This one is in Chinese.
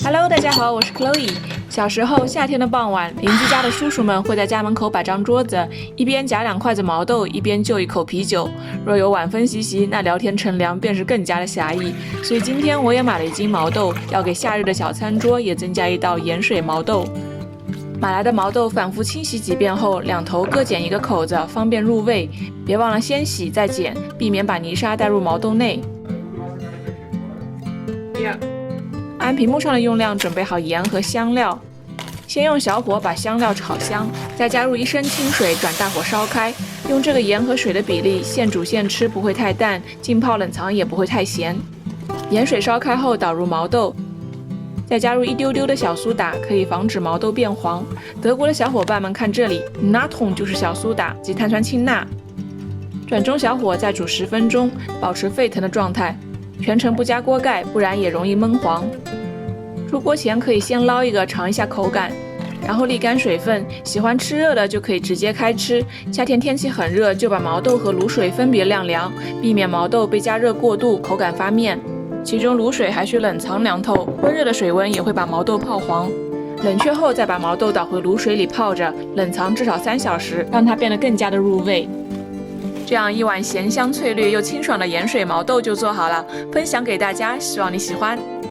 Hello，大家好，我是 Chloe。小时候，夏天的傍晚，邻居家的叔叔们会在家门口摆张桌子，一边夹2筷子毛豆，一边就一口啤酒。若有晚风习习，那聊天乘凉便是更加的侠义。所以今天我也买了1斤毛豆，要给夏日的小餐桌也增加一道盐水毛豆。买来的毛豆反复清洗几遍后，两头各剪1个口子，方便入味。别忘了先洗再剪，避免把泥沙带入毛豆内。按屏幕上的用量准备好盐和香料，先用小火把香料炒香，再加入1升清水，转大火烧开。用这个盐和水的比例，现煮现吃不会太淡，浸泡冷藏也不会太咸。盐水烧开后倒入毛豆，再加入1丢丢的小苏打，可以防止毛豆变黄。德国的小伙伴们看这里 ，Natron 就是小苏打及碳酸氢钠。转中小火再煮10分钟，保持沸腾的状态。全程不加锅盖，不然也容易焖黄。出锅前可以先捞一个尝一下口感，然后沥干水分。喜欢吃热的就可以直接开吃。夏天天气很热，就把毛豆和卤水分别晾凉，避免毛豆被加热过度，口感发面。其中卤水还需冷藏凉透，温热的水温也会把毛豆泡黄。冷却后再把毛豆倒回卤水里泡着，冷藏至少3小时，让它变得更加的入味。这样一碗咸香翠绿又清爽的盐水毛豆就做好了，分享给大家，希望你喜欢。